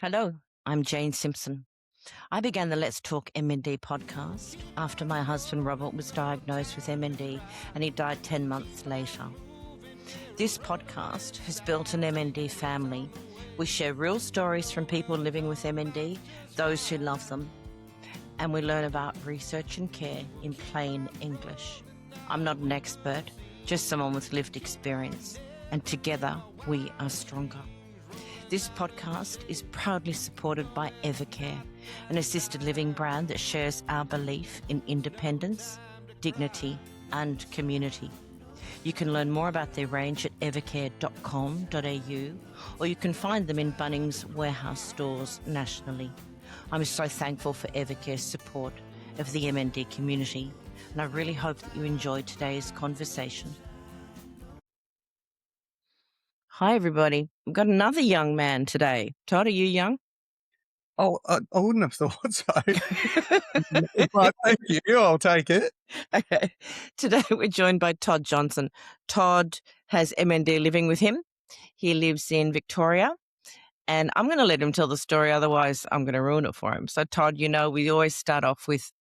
Hello, I'm Jane Simpson. I began the Let's Talk MND podcast after my husband Robert was diagnosed with MND and he died 10 months later. This podcast has built an MND family. We share real stories from people living with MND, those who love them, and we learn about research and care in plain English. I'm not an expert, just someone with lived experience, and together we are stronger. This podcast is proudly supported by Evercare, an assisted living brand that shares our belief in independence, dignity, and community. You can learn more about their range at evercare.com.au, or you can find them in Bunnings Warehouse stores nationally. I'm so thankful for Evercare's support of the MND community, and I really hope that you enjoyed today's conversation. Hi, everybody. We've got another young man today. Todd, are you young? Oh, I wouldn't have thought so. But thank you. I'll take it. Okay. Today we're joined by Todd Johnson. Todd has MND living with him. He lives in Victoria. And I'm going to let him tell the story, otherwise I'm going to ruin it for him. So, Todd, we always start off with,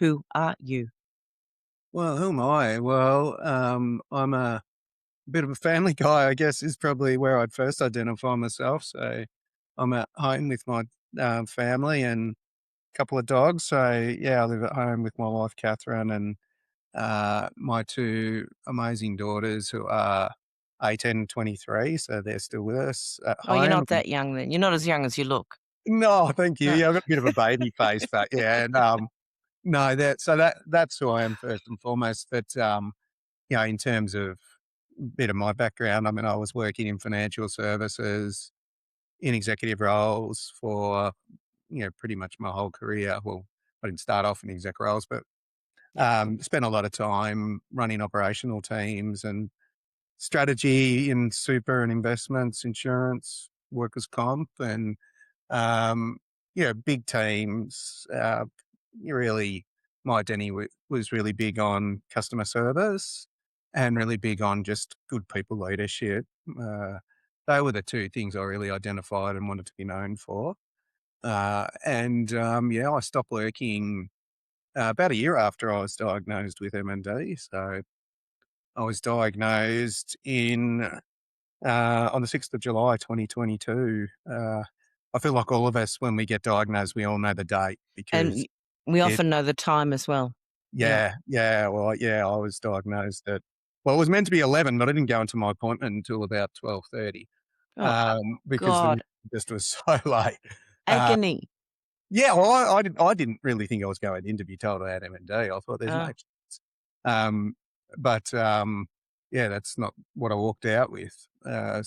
who are you? Well, who am I? Well, I'm a bit of a family guy, I guess, is probably where I'd first identify myself. So I'm at home with my family and a couple of dogs. So, yeah, I live at home with my wife, Catherine, and my two amazing daughters who are 18 and 23. So they're still with us at Oh, you're home. not that young then. You're not as young as you look. No, thank you. No. Yeah, I've got a bit of a baby face, but yeah, and no, that's who I am first and foremost. But in terms of a bit of my background, I mean, I was working in financial services in executive roles for pretty much my whole career. Well, I didn't start off in exec roles, but spent a lot of time running operational teams and strategy in super and investments, insurance, workers' comp, and big teams. Really, my identity was really big on customer service and really big on just good people leadership. They were the two things I really identified and wanted to be known for. I stopped working about a year after I was diagnosed with MND. So I was diagnosed on the 6th of July, 2022. I feel like all of us, when we get diagnosed, we all know the date because And we it, often know the time as well. yeah, I was diagnosed it was meant to be 11, but I didn't go into my appointment until about 12:30 Oh, because the God. news just was so late. Agony. Yeah, well, I didn't really think I was going in to be told I had MND. I thought there's no Oh. chance. Yeah, that's not what I walked out with. It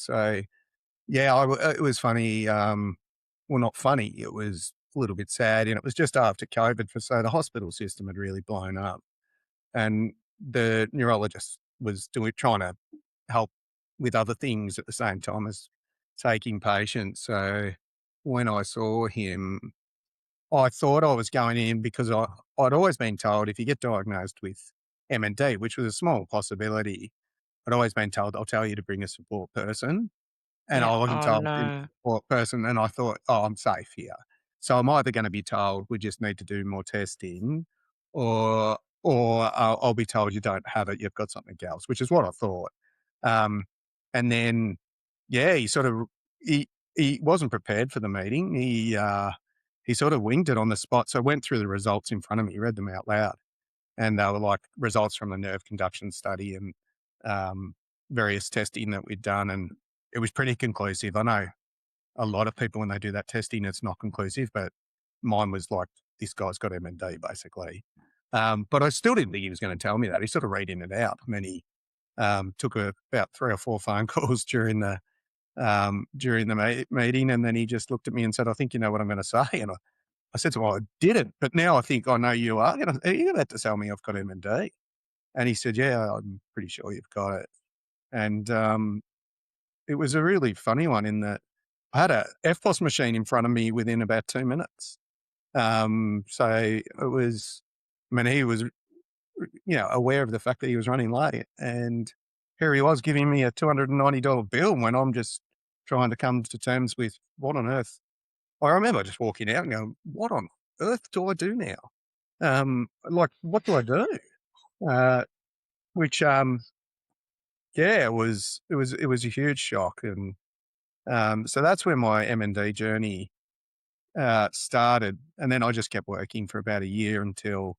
was funny. Not funny. It was a little bit sad, and it was just after COVID. So the hospital system had really blown up, and the neurologist was trying to help with other things at the same time as taking patients. So when I saw him, I thought I was going in because I'd always been told if you get diagnosed with MND, which was a small possibility, I'd always been told they'll tell you to bring a support person. And Yeah. I wasn't Oh, told to bring a no. support person, and I thought, "Oh, I'm safe here." So I'm either gonna be told, "We just need to do more testing," or I'll be told, "You don't have it, you've got something else," which is what I thought. Um, and then, yeah, he wasn't prepared for the meeting. He sort of winged it on the spot. So I went through the results in front of me, read them out loud, and they were like results from the nerve conduction study and various testing that we'd done, and it was pretty conclusive. I know a lot of people, when they do that testing, it's not conclusive, but mine was like, this guy's got MND, basically. But I still didn't think he was going to tell me that. He's sort of reading it out. And then he took about 3 or 4 phone calls during the meeting, and then he just looked at me and said, "I think you know what I'm going to say." And I said to him, "Well, I didn't, but now I think I know you are. You're going to have to tell me I've got MND." And he said, "Yeah, I'm pretty sure you've got it." And it was a really funny one in that I had a FPOS machine in front of me within about 2 minutes. So it was, I mean, he was, aware of the fact that he was running late, and here he was giving me a $290 bill when I'm just trying to come to terms with what on earth I remember just walking out and going, "What on earth do I do now? Like, what do I do?" Uh, which, yeah, it was a huge shock, and so that's where my MND journey started, and then I just kept working for about a year until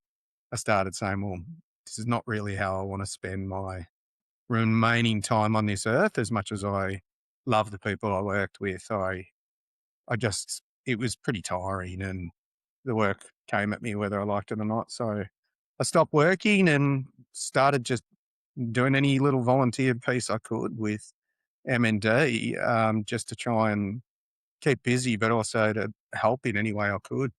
I started saying, "Well, this is not really how I want to spend my remaining time on this earth. As much as I love the people I worked with, I just it was pretty tiring, and the work came at me whether I liked it or not. So I stopped working and started just doing any little volunteer piece I could with MND, just to try and keep busy, but also to help in any way I could."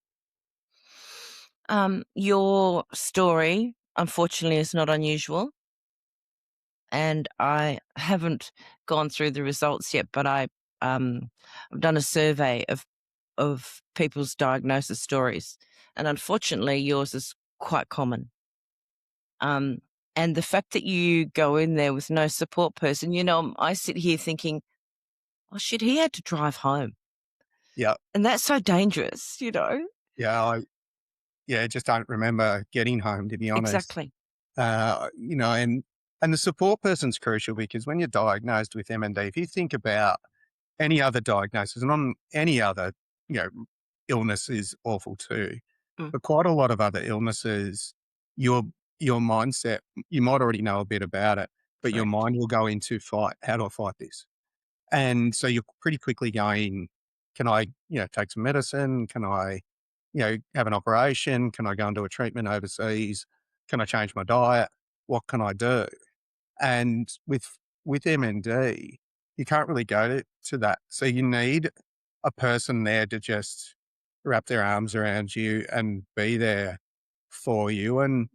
Your story, unfortunately, is not unusual, and I haven't gone through the results yet, but I've done a survey of people's diagnosis stories, and unfortunately, yours is quite common. Um, and the fact that you go in there with no support person, I sit here thinking, "Oh, shit, he had to drive home." Yeah, And that's so dangerous. yeah, I just don't remember getting home, to be honest. Exactly. And the support person's crucial because when you're diagnosed with MND, if you think about any other diagnosis and on any other, you know, illness is awful too, Mm, but quite a lot of other illnesses, your your mindset, you might already know a bit about it, but your correct. mind will go into fight. How do I fight this? And so you're pretty quickly going, can I, take some medicine? Can I, have an operation? Can I go and do a treatment overseas? Can I change my diet? What can I do? And with MND, you can't really go to that. So you need a person there to just wrap their arms around you and be there for you. And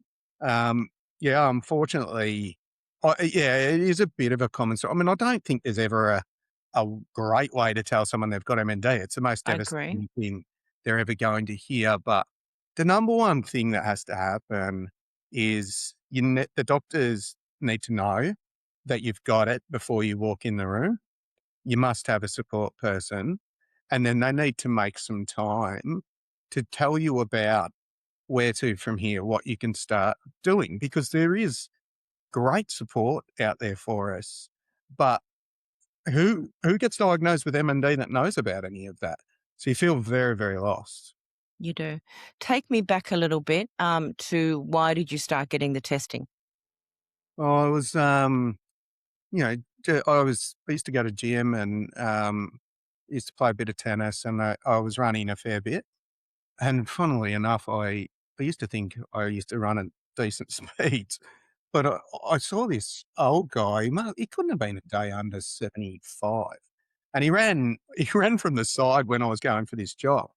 yeah, unfortunately, yeah, it is a bit of a common story. I mean, I don't think there's ever a great way to tell someone they've got MND. It's the most I agree. devastating thing they're ever going to hear. But the number one thing that has to happen is the doctors need to know that you've got it before you walk in the room. You must have a support person, and then they need to make some time to tell you about where to from here, what you can start doing, because there is great support out there for us. But who gets diagnosed with MND that knows about any of that? So you feel very, very lost. You do. Take me back a little bit to why did you start getting the testing? I was, you know, I used to go to gym and used to play a bit of tennis, and I was running a fair bit. And funnily enough, I used to think I used to run at decent speeds, but I saw this old guy. He couldn't have been a day under 75, and he ran from the side when I was going for this job.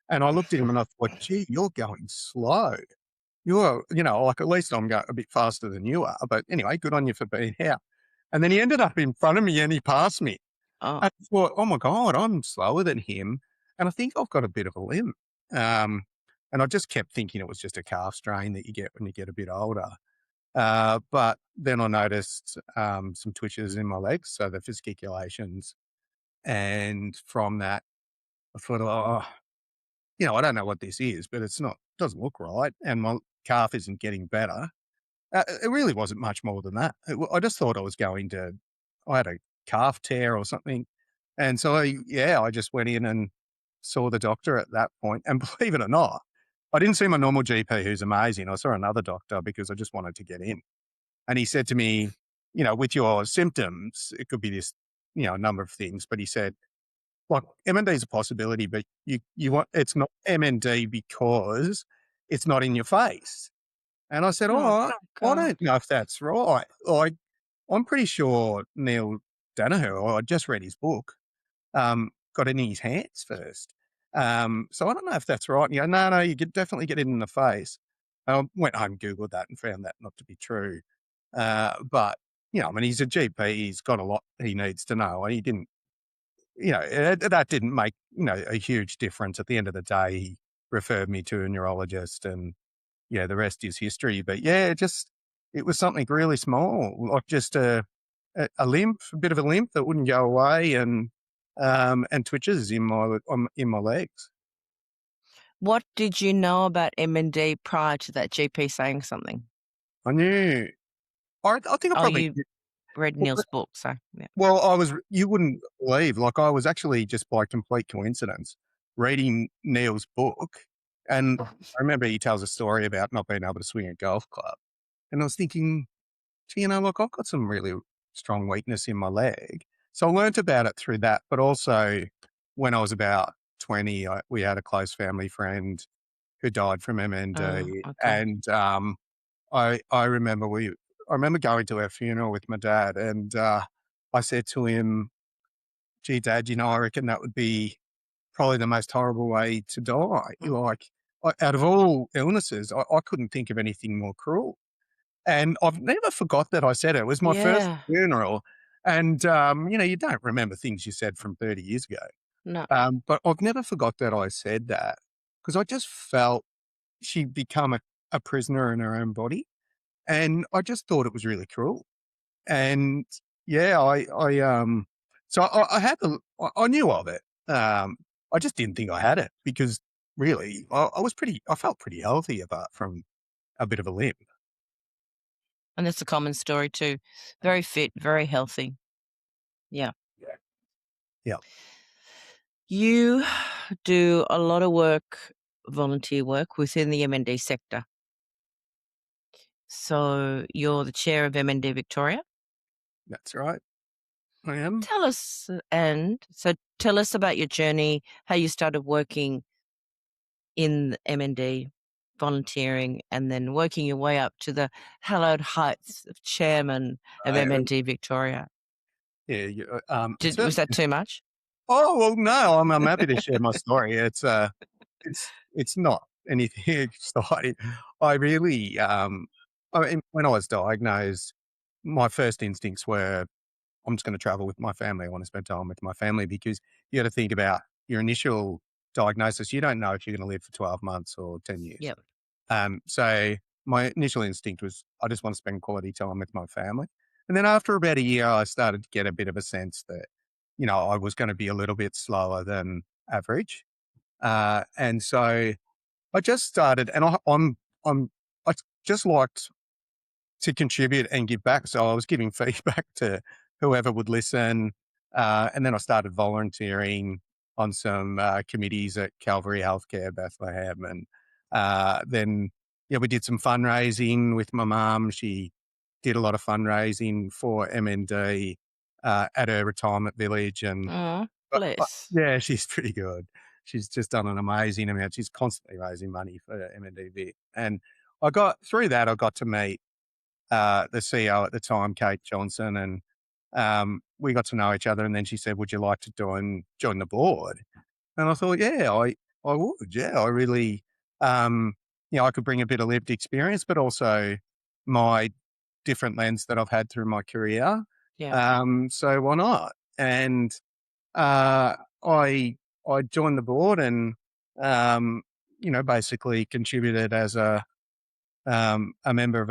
And I looked at him and I thought, "Gee, you're going slow. You're, like at least I'm going a bit faster than you are." But anyway, good on you for being out. And then he ended up in front of me and he passed me. Oh, I thought, "Oh my god, I'm slower than him, and I think I've got a bit of a limp." Um, and I just kept thinking it was just a calf strain that you get when you get a bit older. But then I noticed some twitches in my legs, so the fasciculations, and from that, I thought, "Oh, I don't know what this is, but it's not doesn't look right, and my calf isn't getting better." It really wasn't much more than that. I just thought I had a calf tear or something. And so, I just went in and saw the doctor at that point. And believe it or not, I didn't see my normal GP, who's amazing. I saw another doctor because I just wanted to get in. And he said to me, "With your symptoms, it could be this, a number of things." But he said, "Like, MND is a possibility, but you want, it's not MND because it's not in your face." And I said, oh, "Oh, I God. don't know if that's right. Like, I'm pretty sure Neil Danaher, I just read his book, got it in his hands first. So I don't know if that's right." And you go, "No, no, you could definitely get it in the face." I went home, Googled that, and found that not to be true. But, I mean, he's a GP. He's got a lot he needs to know. He didn't, that didn't make, a huge difference. At the end of the day, he referred me to a neurologist, and yeah, the rest is history. But yeah, it was something really small, like just a limp, a bit of a limp that wouldn't go away, and twitches in my legs. What did you know about MND prior to that GP saying something? I knew. I think I Oh, probably you read Neil's book, so yeah. well, you wouldn't believe, like, I was actually just by complete coincidence reading Neil's book, and I remember he tells a story about not being able to swing a golf club, and I was thinking, "Gee, look, I've got some really strong weakness in my leg." So I learnt about it through that, but also when I was about 20, we had a close family friend who died from Oh, MND, okay. and, I remember I remember going to her funeral with my dad, and, I said to him, "Gee, Dad, I reckon that would be probably the most horrible way to die." Mm, Like, out of all illnesses, I couldn't think of anything more cruel. And I've never forgot that I said it. It was my first yeah. funeral, and, you don't remember things you said from 30 years ago. No. But I've never forgot that I said that because I just felt she'd become a prisoner in her own body, and I just thought it was really cruel. And yeah, so I had I knew of it. I just didn't think I had it because really I felt pretty healthy apart from a bit of a limp. And that's a common story too. Very fit, very healthy. Yeah. Yeah. Yeah, You do a lot of work, volunteer work within the MND sector. So you're the chair of MND Victoria. that's right. I am. Tell us about your journey, how you started working in MND, volunteering, and then working your way up to the hallowed heights of chairman of I MND Victoria. Yeah, Did was that too much? oh, well, no, I'm happy to share my story. It's not anything exciting. I really, I mean, when I was diagnosed, my first instincts were, I'm just gonna travel with my family. I wanna spend time with my family because you gotta think about your initial diagnosis. You don't know if you're gonna live for 12 months or 10 years. Yep. So my initial instinct was I just want to spend quality time with my family. And then after about a year, I started to get a bit of a sense that, I was going to be a little bit slower than average. And so I just started, and I just liked to contribute and give back. So I was giving feedback to whoever would listen. And then I started volunteering on some committees at Calvary Healthcare, Bethlehem. And then, yeah, we did some fundraising with my mum. She did a lot of fundraising for MND at her retirement village. And Oh, bless. yeah, she's pretty good. She's just done an amazing amount. She's constantly raising money for MND Vic. And through that, I got to meet the CEO at the time, Kate Johnson, and we got to know each other. And then she said, "Would you like to join the board?" And I thought, "Yeah, I would. Yeah, I really, I could bring a bit of lived experience, but also my different lens that I've had through my career. Yeah. So why not?" And uh, I I joined the board and basically contributed as a member of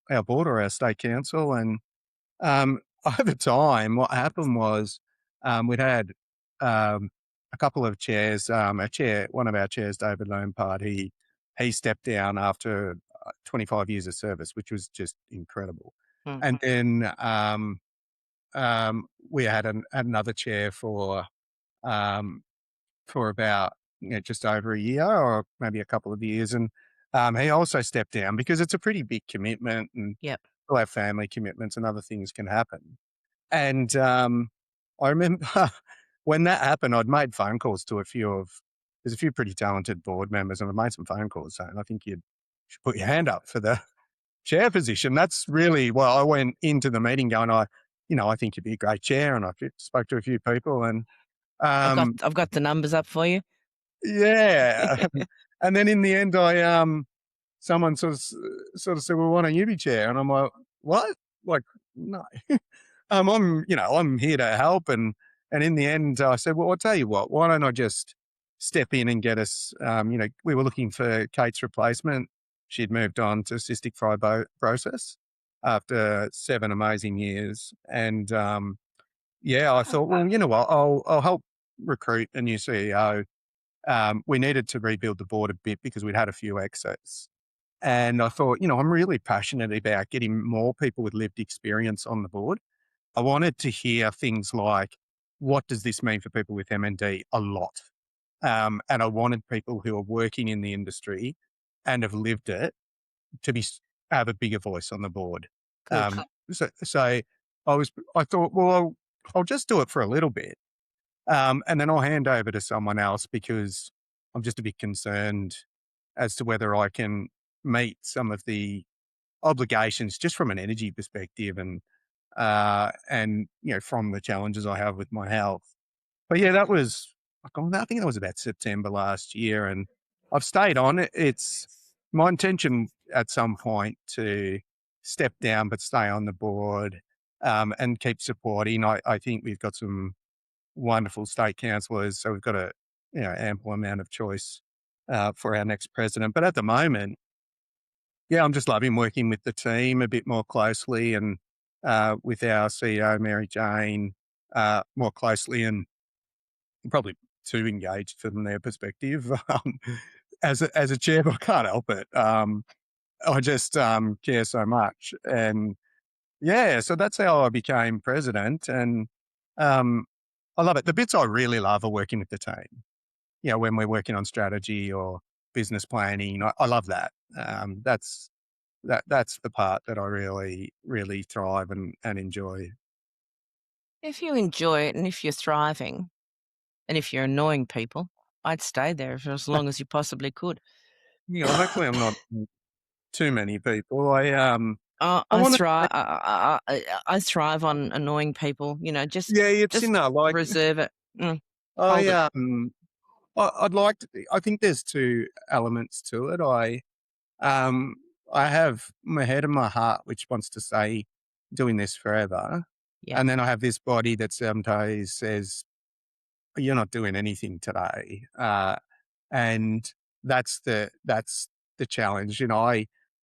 our board or our state council. And over time, what happened was we'd had a couple of chairs. One of our chairs, David Lompard, he stepped down after 25 years of service, which was just incredible. Mm. And then we had another chair um, for about just over a year or maybe a couple of years. And he also stepped down because it's a pretty big commitment and Yep. we'll have family commitments and other things can happen. And I remember when that happened, I'd made phone calls to there's a few pretty talented board members and I made some phone calls saying, I think you should put your hand up for the chair position. That's really, well, I went into the meeting going, I think you'd be a great chair. And I spoke to a few people and, um, I've got the numbers up for you. yeah. And then in the end, someone sort of said, "Well, why don't you be chair?" And I'm like, "What? Like, no." I'm here to help. And in the end, I said, "Well, I'll tell you what. Why don't I just step in and get us?" We were looking for Kate's replacement. She'd moved on to cystic fibrosis after 7 amazing years, and yeah, I Oh, thought, well, you know what, I'll help recruit a new CEO we needed to rebuild the board a bit because we'd had a few exits. And I thought, I'm really passionate about getting more people with lived experience on the board. I wanted to hear things like, what does this mean for people with MND? A lot. And I wanted people who are working in the industry and have lived it to have a bigger voice on the board. Good. So I thought, well, I'll just do it for a little bit. And then I'll hand over to someone else because I'm just a bit concerned as to whether I can meet some of the obligations just from an energy perspective and from the challenges I have with my health. But yeah, I think that was about September last year, and I've stayed on it. It's my intention at some point to step down, but stay on the board, and keep supporting. I think we've got some wonderful state councillors, so we've got a ample amount of choice for our next president. But at the moment, yeah, I'm just loving working with the team a bit more closely and with our CEO Mary Jane more closely and probably too engaged from their perspective. As a chair, I can't help it. I just care so much, and yeah, so that's how I became president, and um, I love it. The bits I really love are working with the team. When we're working on strategy or business planning, I love that. That's the part that I really, really thrive and enjoy. If you enjoy it and if you're thriving and if you're annoying people, I'd stay there for as long as you possibly could. Hopefully I'm not too many people. I I want thrive. to. I thrive on annoying people. Yeah, it's Just like reserve it. Hold I it. I'd like to. I think there's two elements to it. Um I have my head and my heart, which wants to say doing this forever, Yeah. and then I have this body that sometimes says you're not doing anything today. And that's the challenge.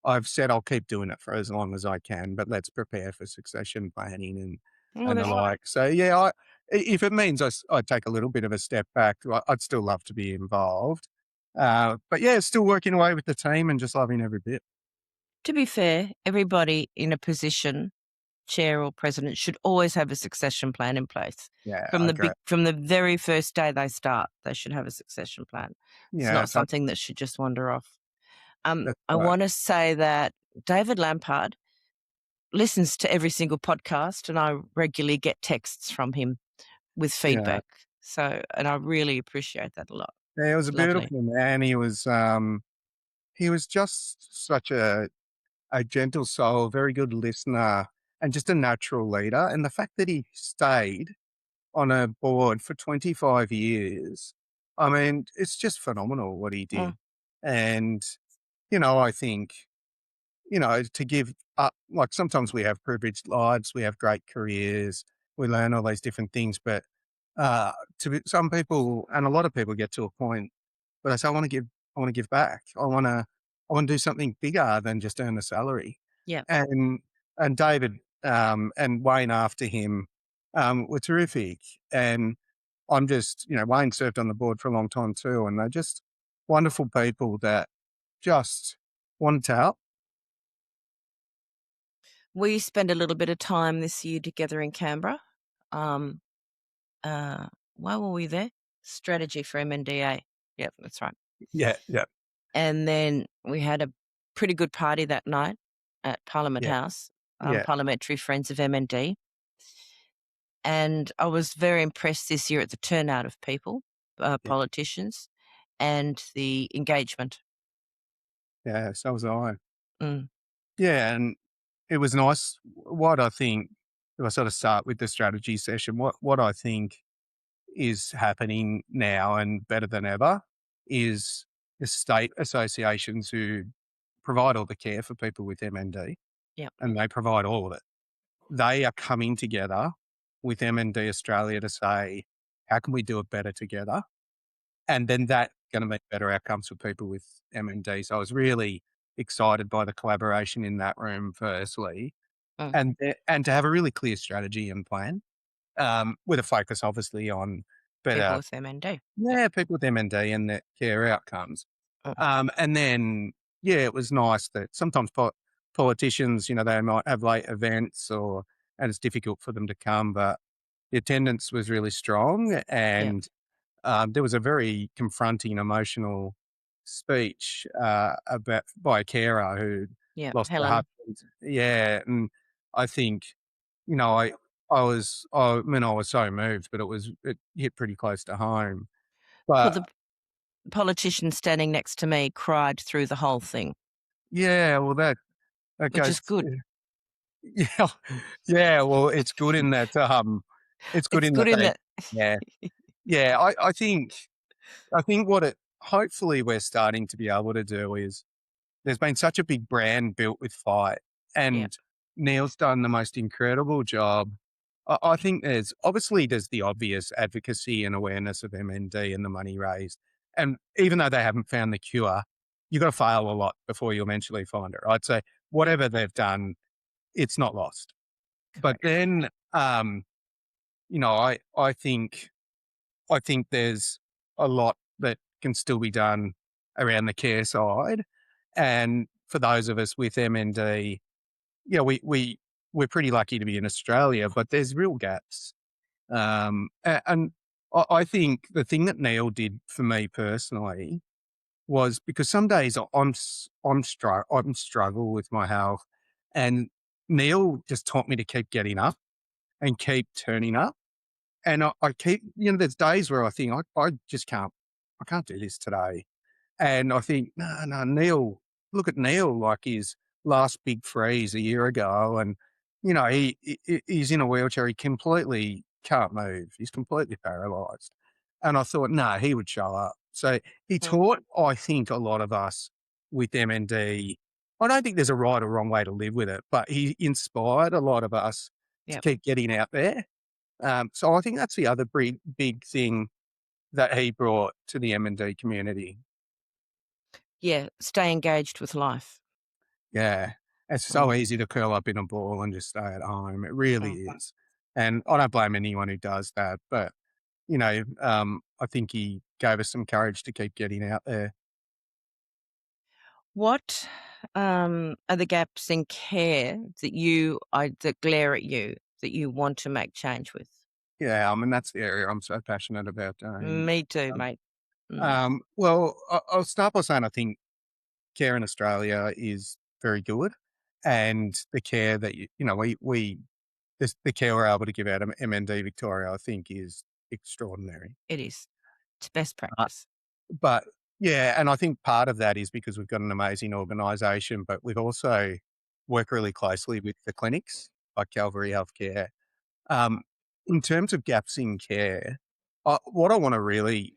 I've said I'll keep doing it for as long as I can, but let's prepare for succession planning and Well, and the that's like. So yeah, if it means I take a little bit of a step back, I'd still love to be involved. But yeah, still working away with the team and just loving every bit. to be fair. Everybody in a position, chair or president, should always have a succession plan in place Yeah, from I the agree. from the very first day they start. They should have a succession plan. It's Yeah, not something that should just wander off. that's I right. want to say that David Lampard listens to every single podcast, and I regularly get texts from him with Yeah, feedback. So, and I really appreciate that a lot. yeah, he was a It's lovely. beautiful man. He was just such a gentle soul, very good listener, and just a natural leader. And the fact that he stayed on a board for 25 years, I mean, it's just phenomenal what he Mm, did. And, I think, to give up, like sometimes we have privileged lives, we have great careers, we learn all these different things, but some people and a lot of people get to a point where they say, I want to give back. I want to do something bigger than just earn a salary. yeah. And David and Wayne after him were terrific. And Wayne served on the board for a long time too, and they're just wonderful people that just wanted to help. We spent a little bit of time this year together in Canberra. Um, why were we there? Strategy for MNDA. Yep, that's right. Yeah, yeah, And then we had a pretty good party that night at Parliament yeah, House, yeah, Parliamentary Friends of MND. And I was very impressed this year at the turnout of people, yeah, politicians, and the engagement. yeah. So was I. Mm, Yeah, and it was nice. What I think, if I sort of start with the strategy session, what I think is happening now and better than ever is the state associations who provide all the care for people with MND, yeah. and they provide all of it. They are coming together with MND Australia to say, how can we do it better together? And then that going to make better outcomes for people with MND. So I was really excited by the collaboration in that room, firstly, Mm. and to have a really clear strategy and plan with a focus, obviously, on People better, with MND. Yep. yeah, people with MND and their care outcomes. Mm, And then, yeah, it was nice that sometimes politicians, they might have late events and it's difficult for them to come, but the attendance was really strong. yep. And there was a very confronting, emotional speech about by a carer who Yep. lost her Helen. husband. Yeah, and I think, I was so moved, but it hit pretty close to home. Well, But the politician standing next to me cried through the whole thing, yeah, well, that which goes. is good. Yeah, yeah. Well, it's good in that. It's good It's in good that in they. that. Yeah, yeah. I think what it hopefully we're starting to be able to do is there's been such a big brand built with fight, Yep. and Neil's done the most incredible job. I think there's the obvious advocacy and awareness of MND and the money raised, and even though they haven't found the cure, you've got to fail a lot before you'll eventually find it. Right? So Yep. whatever they've done, it's not lost. But Correct. then, I think there's a lot that can still be done around the care side, and for those of us with MND, yeah, we're pretty lucky to be in Australia, but there's real gaps. And I think the thing that Neil did for me personally was because some days I'm struggle with my health, and Neil just taught me to keep getting up and keep turning up. And I keep, there's days where I think I just I can't do this today. And I think, no, no, Neil, look at Neil, like his last big freeze a year ago. And, he's in a wheelchair. He completely can't move. He's completely paralyzed. And I thought, no, he would show up. So he Mm, taught, I think, a lot of us with MND. I don't think there's a right or wrong way to live with it, but he inspired a lot of us to yep. keep getting out there. So I think that's the other big thing that he brought to the M&D community. Yeah. Stay engaged with life. Yeah. It's so Mm, easy to curl up in a ball and just stay at home. It really mm. is. And I don't blame anyone who does that. But, I think he gave us some courage to keep getting out there. What are the gaps in care that glare at you that you want to make change with? Yeah. I mean, that's the area I'm so passionate about doing. Me too, Um, mate. Mm, well, I'll start by saying I think care in Australia is very good. And the care that, the care we're able to give out of MND Victoria, I think, is extraordinary. it is. It's best Uh, practice. but yeah, and I think part of that is because we've got an amazing organisation, but we've also worked really closely with the clinics like Calvary Healthcare. Um, in terms of gaps in care, what I want to really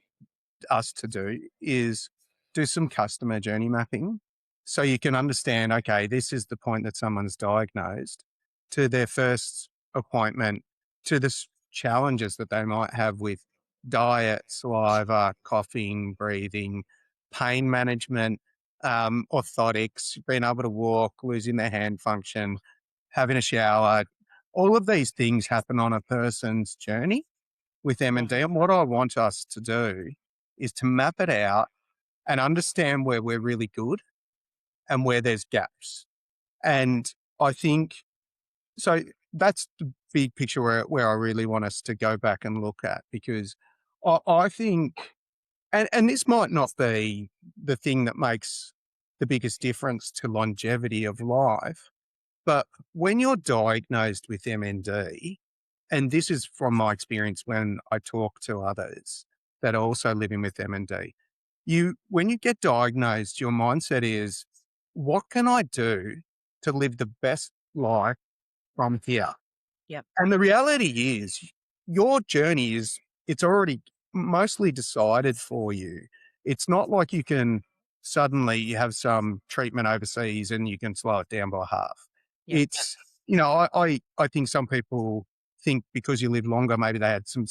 us to do is do some customer journey mapping so you can understand, okay, this is the point that someone's diagnosed to their first appointment to the challenges that they might have with diet, saliva, coughing, breathing, pain management, orthotics, being able to walk, losing their hand function, having a shower. All of these things happen on a person's journey with M&D. Mhm. And what I want us to do is to map it out and understand where we're really good and where there's gaps. And I think so that's the big picture where I really want us to go back and look at, because I think, and this might not be the thing that makes the biggest difference to longevity of life, but when you're diagnosed with MND, and this is from my experience when I talk to others that are also living with MND, when you get diagnosed, your mindset is, what can I do to live the best life from here? Yep. And the reality is your journey it's already mostly decided for you. It's not like you can suddenly you have some treatment overseas and you can slow it down by half. Yep. It's, I think some people think because you live longer, maybe they did something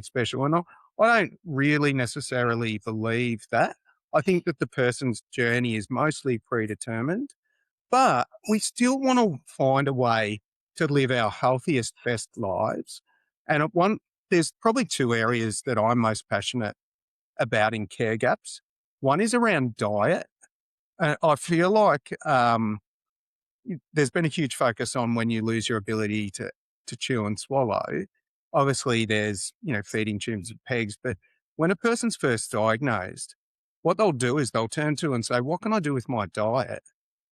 special. And I don't really necessarily believe that. I think that the person's journey is mostly predetermined, but we still want to find a way to live our healthiest, best lives. And there's probably two areas that I'm most passionate about in care gaps. One is around diet. I feel like there's been a huge focus on when you lose your ability to chew and swallow. Obviously, there's feeding tubes and pegs, but when a person's first diagnosed, what they'll do is they'll turn to and say, "What can I do with my diet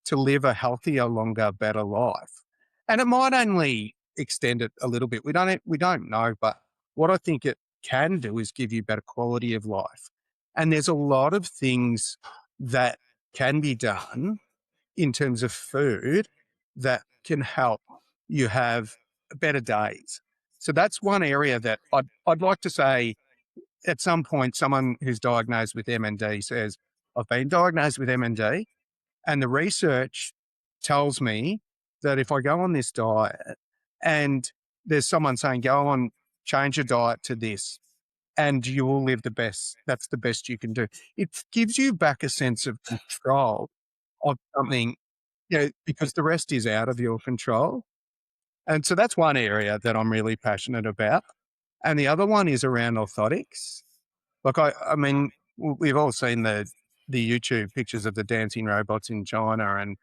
to live a healthier, longer, better life?" And it might only extend it a little bit. We don't know, but what I think it can do is give you better quality of life. And there's a lot of things that can be done in terms of food that can help you have better days. So that's one area that I'd like to say at some point, someone who's diagnosed with MND says, "I've been diagnosed with MND, and the research tells me that if I go on this diet and there's someone saying, go on, change your diet to this, and you will live the best. That's the best you can do." It gives you back a sense of control of something, because the rest is out of your control. And so that's one area that I'm really passionate about. And the other one is around orthotics. Like, I mean, we've all seen the YouTube pictures of the dancing robots in China, and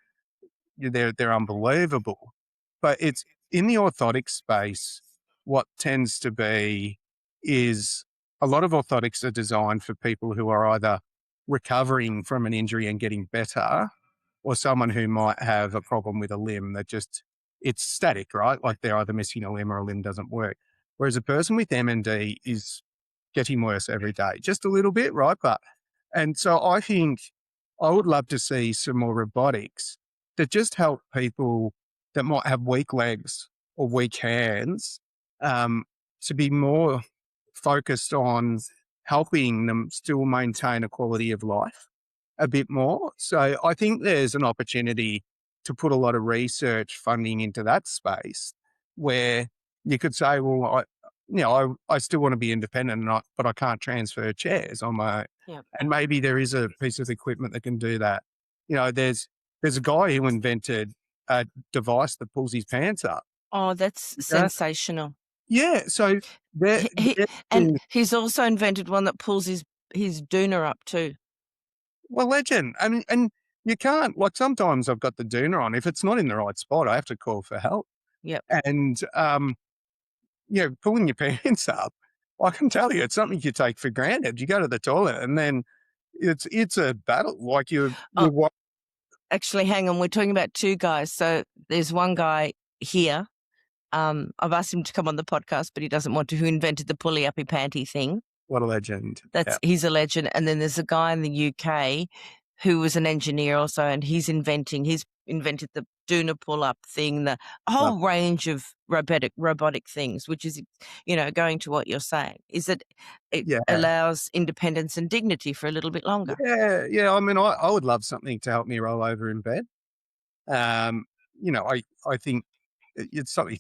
they're unbelievable. But it's in the orthotic space, what tends to be is a lot of orthotics are designed for people who are either recovering from an injury and getting better, or someone who might have a problem with a limb that just it's static, right? Like they're either missing a limb or a limb doesn't work. Whereas a person with MND is getting worse every day, just a little bit, right? And so I think I would love to see some more robotics that just help people that might have weak legs or weak hands, um, to be more focused on helping them still maintain a quality of life a bit more. So I think there's an opportunity to put a lot of research funding into that space where you could say, well, I still want to be independent, but I can't transfer chairs on my own. Yeah. And maybe there is a piece of equipment that can do that. There's a guy who invented a device that pulls his pants up. Oh, that's Yeah. sensational. Yeah. So there, He, and he's also invented one that pulls his doona up too. well, legend. I mean, and you can't, like, sometimes I've got the doona on. If it's not in the right spot, I have to call for help. Yep. And, pulling your pants up, I can tell you, it's something you take for granted. You go to the toilet and then it's a battle. Like Oh, you're actually, hang on. We're talking about two guys. So there's one guy here. I've asked him to come on the podcast, but he doesn't want to. Who invented the pulley uppy panty thing? what a legend. Yeah. He's a legend. And then there's a guy in the UK who was an engineer also, and he's invented the doona pull up thing, the Love whole range of robotic things, which is, going to what you're saying, is that it Yeah. allows independence and dignity for a little bit longer. Yeah. Yeah. I mean, I would love something to help me roll over in bed. Um, I think it's something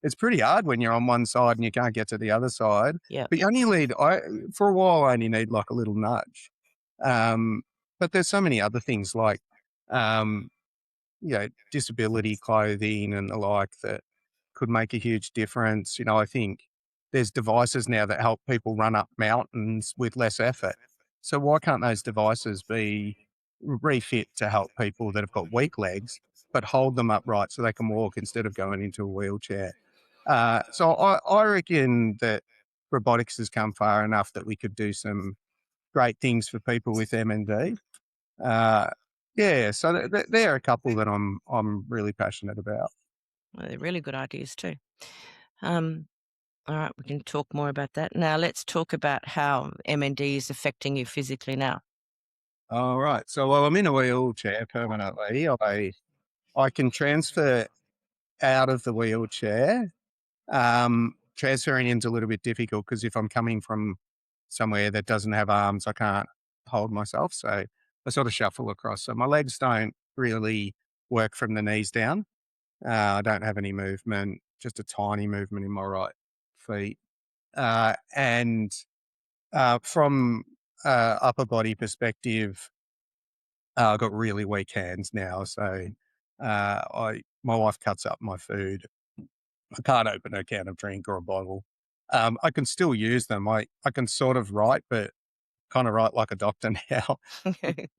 it's pretty hard when you're on one side and you can't get to the other side. Yeah. But you only for a while, I only need like a little nudge. Um, but there's so many other things like, um, disability clothing and the like that could make a huge difference. I think there's devices now that help people run up mountains with less effort. So why can't those devices be refit to help people that have got weak legs, but hold them upright so they can walk instead of going into a wheelchair? So I reckon that robotics has come far enough that we could do some great things for people with MND. Yeah, so there are a couple that I'm really passionate about. Well, they're really good ideas too. All right, we can talk more about that. Now let's talk about how MND is affecting you physically now. All right. So while I'm in a wheelchair permanently, I can transfer out of the wheelchair. Transferring in's a little bit difficult because if I'm coming from somewhere that doesn't have arms, I can't hold myself. So I sort of shuffle across. So my legs don't really work from the knees down. I don't have any movement, just a tiny movement in my right feet. And from upper body perspective, I've got really weak hands now. So my wife cuts up my food. I can't open a can of drink or a bottle. I can still use them. I can sort of write, but kind of write like a doctor now.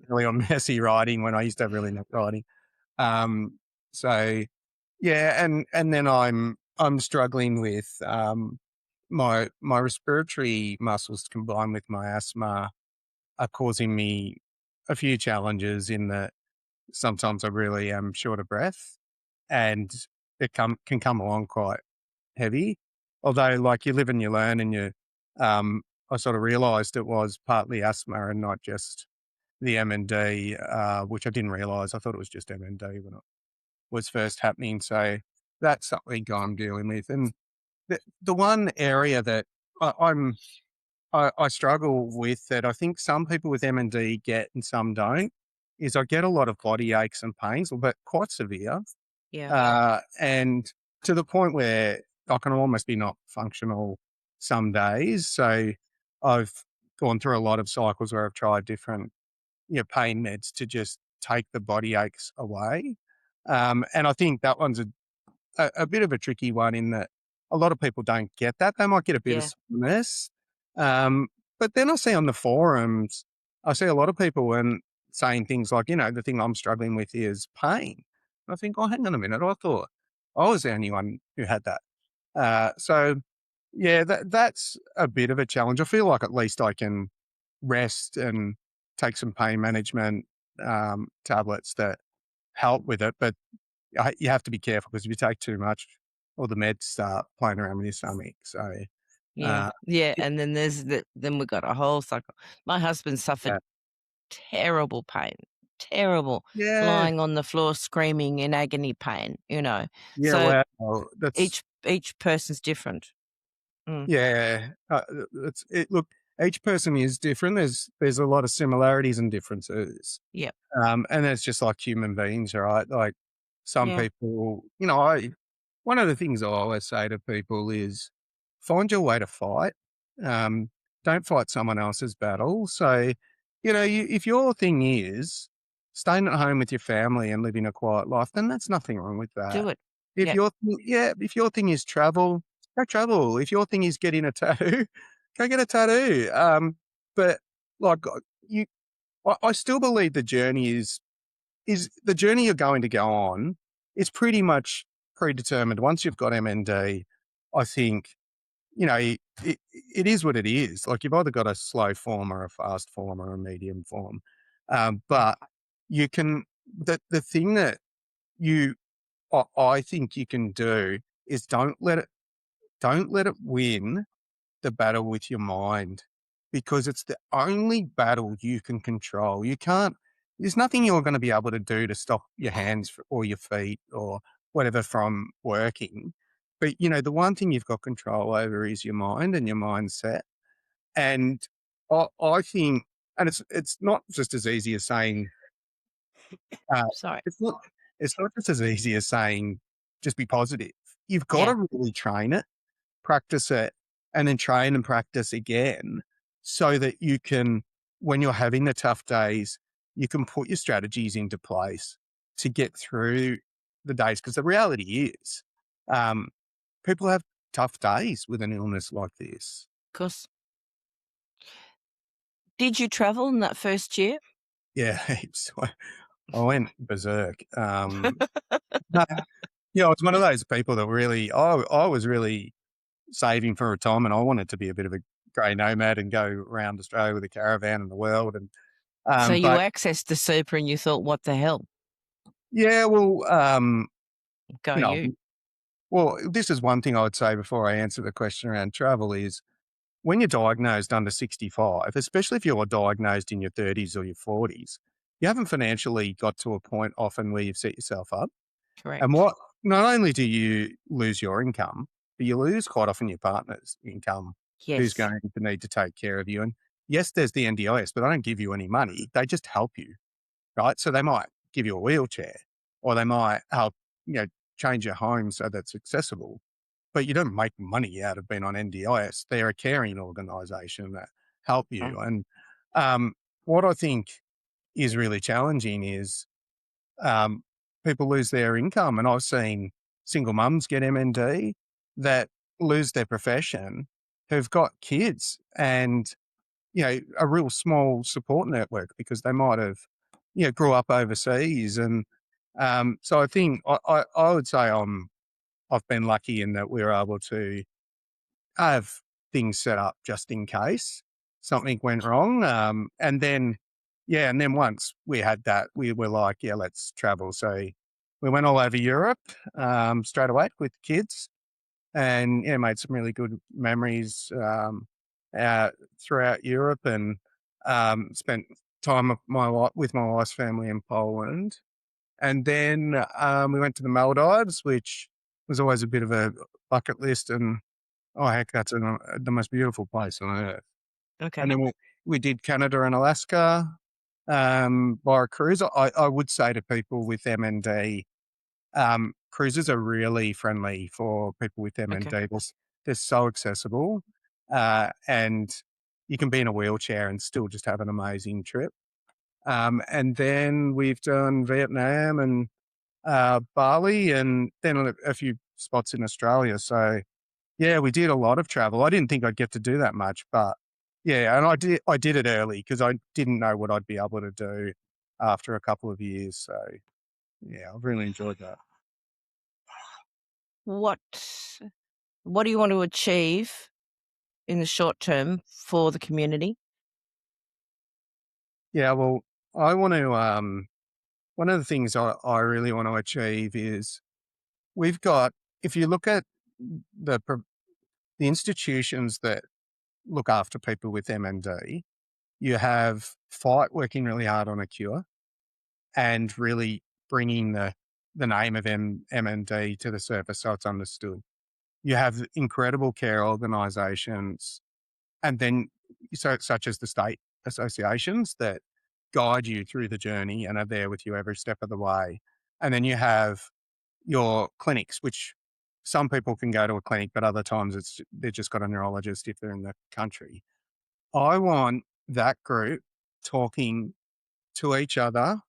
Really on messy writing when I used to have really neat writing. Um, so yeah, and then I'm struggling with my respiratory muscles combined with my asthma are causing me a few challenges in that sometimes I really am short of breath and can come along quite heavy. Although, like, you live and you learn, and I sort of realised it was partly asthma and not just the MND, which I didn't realise. I thought it was just MND when it was first happening. So that's something I'm dealing with. And the one area that I, I'm I struggle with, that I think some people with MND get and some don't, is I get a lot of body aches and pains, but quite severe. Yeah. And to the point where I can almost be not functional some days. So I've gone through a lot of cycles where I've tried different, pain meds to just take the body aches away. And I think that one's a bit of a tricky one in that a lot of people don't get that. They might get a bit of Yeah. soreness. Um, but then I see on the forums, I see a lot of people saying things like, the thing I'm struggling with is pain. I think, oh, hang on a minute. I thought I was the only one who had that. So yeah, that's a bit of a challenge. I feel like at least I can rest and take some pain management tablets that help with it. But you have to be careful because if you take too much, all the meds start playing around with your stomach. So, Yeah. uh, Yeah, y- and then then we got a whole cycle. My husband suffered yeah, terrible pain, terrible, yeah, lying on the floor screaming in agony pain, yeah. So Well, that's each person's different. Mm, yeah. It's it. Look, each person is different. There's a lot of similarities and differences. yep, And it's just like human beings, right? Like some yeah, people, one of the things I always say to people is find your way to fight. Um, don't fight someone else's battle. So, if your thing is staying at home with your family and living a quiet life, then that's nothing wrong with that. do it. If Yep, if your thing is travel, go travel. If your thing is getting a tattoo, go get a tattoo. But like you, I still believe the journey is the journey you're going to go on is pretty much predetermined. Once you've got MND, I think, it is what it is. Like, you've either got a slow form or a fast form or a medium form. But you can, the thing that you, I think you can do is don't let it win the battle with your mind, because it's the only battle you can control. There's nothing you're going to be able to do to stop your hands or your feet or whatever from working. But, the one thing you've got control over is your mind and your mindset. And I think, and it's not just as easy as saying, uh, sorry. it's not, it's not just as easy as saying, just be positive. You've got Yeah, to really train it, practice it, and then train and practice again so that you can, when you're having the tough days, you can put your strategies into place to get through the days. Because the reality is, um, people have tough days with an illness like this. of course. Did you travel in that first year? Yeah, heaps. I went berserk. No, I was one of those people that really, I was really saving for retirement. I wanted to be a bit of a grey nomad and go around Australia with a caravan and the world. And So you but accessed the super and you thought, "What the hell? yeah, well, Go you know, you." this is one thing I would say before I answer the question around travel is when you're diagnosed under 65, especially if you're diagnosed in your 30s or your 40s, you haven't financially got to a point often where you've set yourself up. And Correct. what not only do you lose your income, but you lose quite often your partner's income, who's Yes. going to need to take care of you. And yes, there's the NDIS, but they don't give you any money. They just help you, right? So they might give you a wheelchair, or they might help, you know, change your home so that's accessible. But you don't make money out of being on NDIS. They're a caring organisation that help Mm, you. And what I think is really challenging is um, people lose their income. And I've seen single mums get MND that lose their profession who've got kids and, a real small support network because they might have, grew up overseas. And so I think I would say I've been lucky in that we're able to have things set up just in case something went wrong. And then once we had that, we were like, yeah, let's travel. So we went all over Europe straight away with kids, and made some really good memories uh, throughout Europe, and spent time with my wife's family in Poland. And then we went to the Maldives, which was always a bit of a bucket list, and oh, heck, that's the most beautiful place on earth. And Okay. then we did Canada and Alaska by a cruise. I would say to people with MND, cruises are really friendly for people with Okay. MND. They're so accessible, and you can be in a wheelchair and still just have an amazing trip. And then we've done Vietnam and Bali, and then a few spots in Australia. So yeah, we did a lot of travel. I didn't think I'd get to do that much, but yeah, and I did it early because I didn't know what I'd be able to do after a couple of years. So yeah, I've really enjoyed that. What What do you want to achieve in the short term for the community? Yeah, well, I want to. One of the things I really want to achieve is we've got. If you look at the pro- the institutions that look after people with MND, you have Fight working really hard on a cure and really bringing the name of MND to the surface so it's understood. You have incredible care organisations, and then such as the state associations that guide you through the journey and are there with you every step of the way. And then you have your clinics, which some people can go to a clinic, but other times they've just got a neurologist if they're in the country. I want that group talking to each other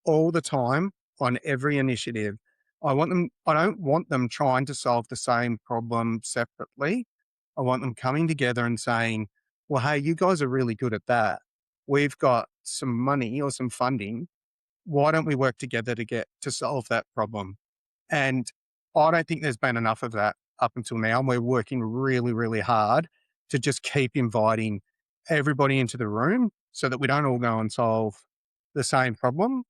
all the time on every initiative. I don't want them trying to solve the same problem separately. I want them coming together and saying, well, hey, you guys are really good at that. We've got some money or some funding. Why don't we work together to solve that problem? And I don't think there's been enough of that up until now. And we're working really, really hard to just keep inviting everybody into the room so that we don't all go and solve the same problem.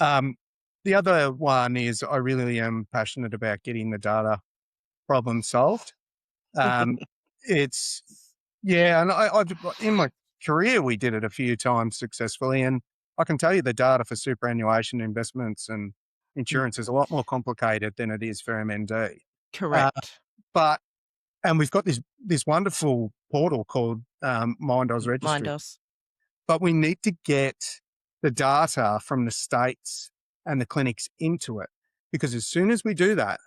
um, the other one is I really am passionate about getting the data problem solved. Um, it's yeah, and I've in my career we did it a few times successfully, and I can tell you the data for superannuation investments and Mm, insurance is a lot more complicated than it is for MND. Uh, correct. but and we've got this wonderful portal called Mindos Mind Registry, us. but we need to get the data from the states and the clinics into it. Because as soon as we do that,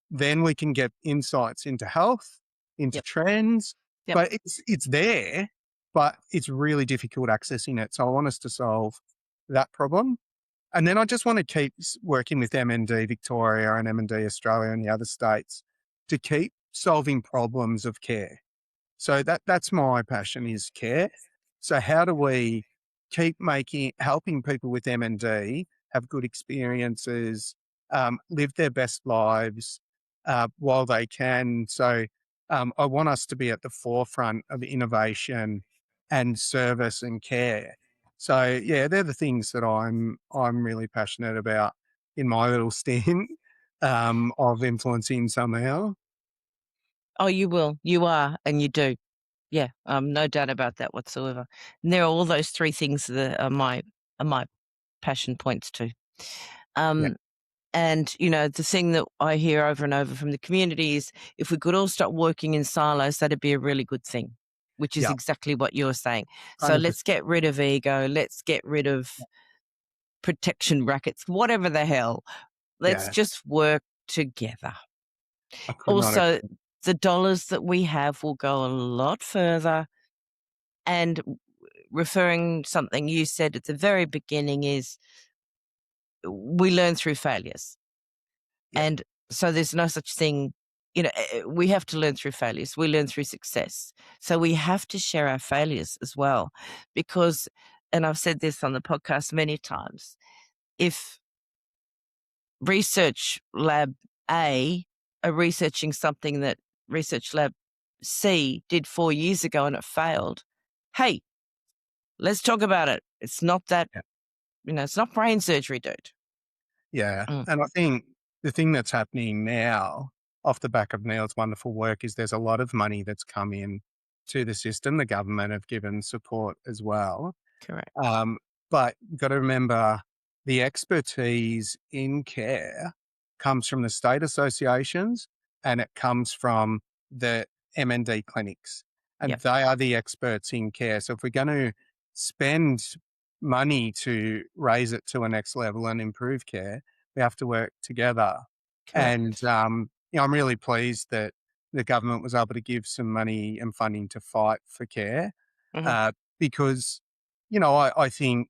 then we can get insights into health, into Yep. trends. Yep. But it's there, but it's really difficult accessing it. So I want us to solve that problem. And then I just want to keep working with MND Victoria and MND Australia and the other states to keep solving problems of care. So that's my passion is care. So how do we keep helping people with MND have good experiences, live their best lives while they can? So I want us to be at the forefront of innovation and service and care. So yeah, they're the things that I'm really passionate about in my little stint of influencing somehow. Oh, you will. You are, and you do. Yeah, no doubt about that whatsoever. And there are all those three things that are my passion points too. Yeah, Um, and the thing that I hear over and over from the community is if we could all stop working in silos, that'd be a really good thing, which is yeah, exactly what you're saying. So 100%. let's get rid of ego. Let's get rid of protection rackets, whatever the hell. Let's Yeah, just work together. I could not Also, agree. the dollars that we have will go a lot further. And referring something you said at the very beginning is we learn through failures. Yeah, And so there's no such thing. we have to learn through failures. We learn through success. So we have to share our failures as well because, and I've said this on the podcast many times, if research lab A are researching something that research lab C did 4 years ago and it failed, hey, let's talk about it. It's not that, Yeah. it's not brain surgery, dude. Yeah. Mm, And I think the thing that's happening now off the back of Neil's wonderful work is there's a lot of money that's come in to the system. The government have given support as well. correct. Um, but you've got to remember the expertise in care comes from the state associations and it comes from the MND clinics, and Yep, they are the experts in care. So if we're going to spend money to raise it to a next level and improve care, we have to work together. And, correct. I'm really pleased that the government was able to give some money and funding to fight for care Mhm. uh, because I think,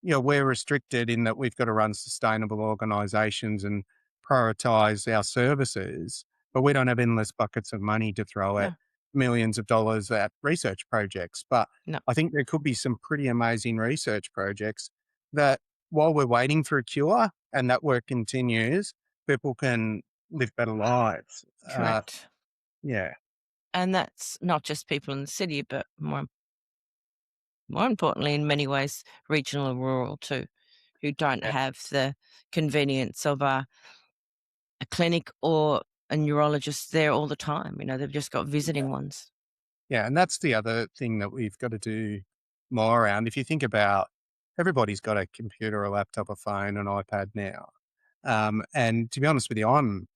we're restricted in that we've got to run sustainable organisations and prioritise our services, but we don't have endless buckets of money to throw at No, millions of dollars at research projects. But no, I think there could be some pretty amazing research projects that while we're waiting for a cure and that work continues, people can live better lives. correct. Yeah. And that's not just people in the city, but more importantly, in many ways, regional and rural too, who don't Yeah. have the convenience of a clinic or a neurologist there all the time. They've just got visiting ones. Yeah, and that's the other thing that we've got to do more around. If you think about everybody's got a computer, a laptop, a phone, an iPad now. And to be honest with you, I'm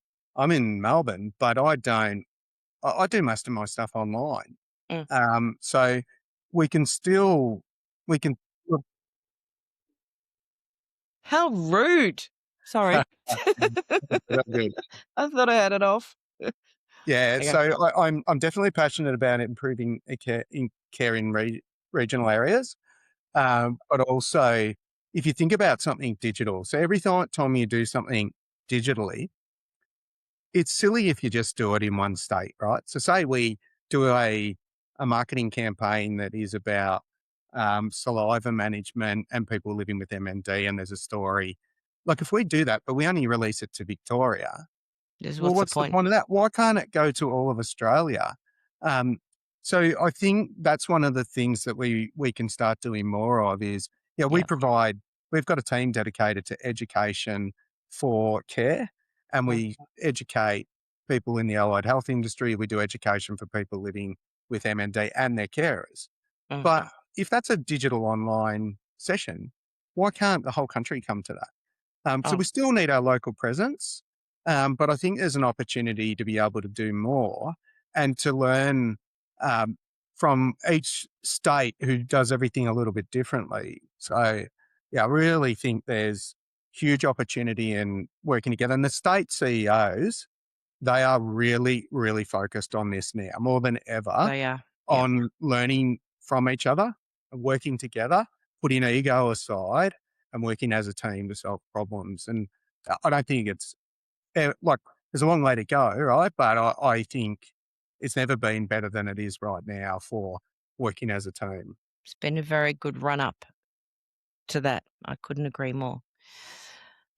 in Melbourne, but I do most of my stuff online. Mm. So we can still we can How rude. Sorry. I thought I had it off. Yeah, Okay. so I'm definitely passionate about improving care in regional areas. But also, if you think about something digital, so every time you do something digitally, it's silly if you just do it in one state, right? So, say we do a marketing campaign that is about saliva management and people living with MND, and there's a story. Like, if we do that, but we only release it to Victoria, well, What's the what's the point? point of that? Why can't it go to all of Australia? Um, so I think that's one of the things that we can start doing more of is, Yeah. we've got a team dedicated to education for care, and Mm, we educate people in the allied health industry. We do education for people living with MND and their carers. But mhm. if that's a digital online session, why can't the whole country come to that? So Oh, we still need our local presence, but I think there's an opportunity to be able to do more and to learn um, from each state who does everything a little bit differently. So, yeah, I really think there's huge opportunity in working together. And the state CEOs, they are really, really focused on this now more than ever, they are. Yeah. on learning from each other, working together, putting ego aside and working as a team to solve problems. And I don't think like there's a long way to go, right? But I think it's never been better than it is right now for working as a team. It's been a very good run up to that. I couldn't agree more.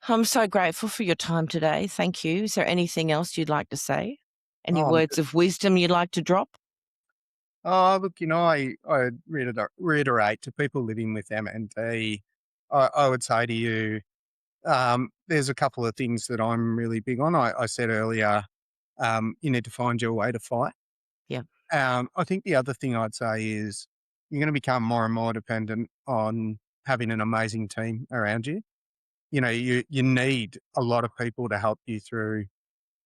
I'm so grateful for your time today. Thank you. Is there anything else you'd like to say? Any Oh, words of wisdom you'd like to drop? look, I reiterate to people living with MND, I would say to you, there's a couple of things that I'm really big on. I said earlier, you need to find your way to fight. Yeah. I think the other thing I'd say is you're going to become more and more dependent on having an amazing team around you. You need a lot of people to help you through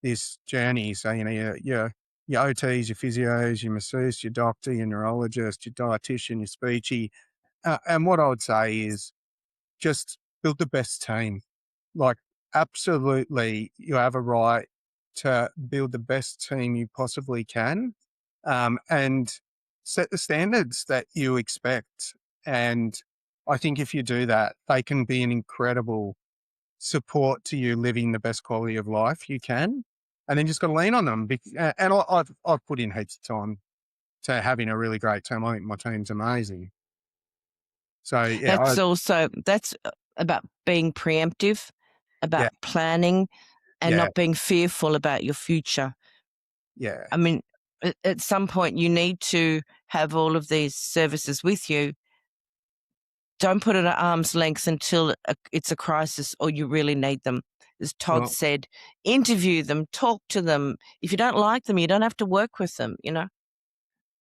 this journey. So, your OTs, your physios, your masseuse, your doctor, your neurologist, your dietitian, your speechy. And what I would say is just build the best team. Like, absolutely, you have a right to build the best team you possibly can, and set the standards that you expect. And I think if you do that, they can be an incredible support to you living the best quality of life you can. and then just got to lean on them. And I've put in heaps of time to having a really great team. I think my team's amazing. So yeah, That's about being preemptive, about yeah, planning, and yeah, not being fearful about your future. yeah. I mean, at some point you need to have all of these services with you. Don't put it at arm's length until it's a crisis or you really need them. As Todd Well, said, interview them, talk to them. If you don't like them, you don't have to work with them, you know?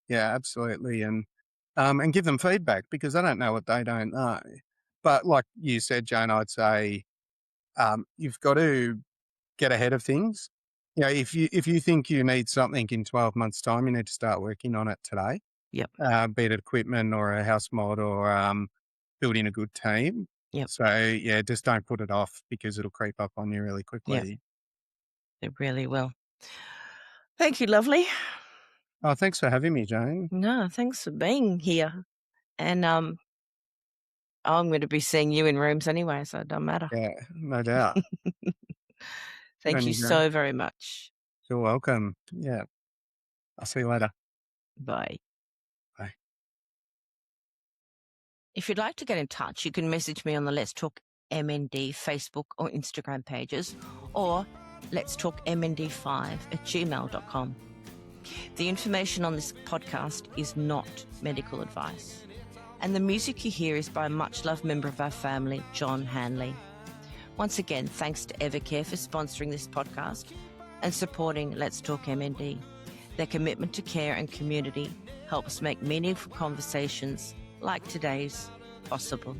yeah, absolutely, and give them feedback because they don't know what they don't know. But like you said, Jane, I'd say you've got to get ahead of things. You know, if you think you need something in 12 months' time, you need to start working on it today. Yep, Be it equipment or a house mod or building a good team. yep, So yeah, just don't put it off because it'll creep up on you really yep. quickly. It really will. Thank you, lovely. Oh, thanks for having me, Jane. No, thanks for being here. And I'm going to be seeing you in rooms anyway, so it don't matter. Yeah, no doubt. Good Thank on you you, Jane. so very much. You're welcome. Yeah, I'll see you later. Bye. Bye. If you'd like to get in touch, you can message me on the Let's Talk MND Facebook or Instagram pages, or Let's Talk MND5@gmail.com. The information on this podcast is not medical advice. And the music you hear is by a much-loved member of our family, John Hanley. Once again, thanks to Evercare for sponsoring this podcast and supporting Let's Talk MND. Their commitment to care and community helps make meaningful conversations like today's possible.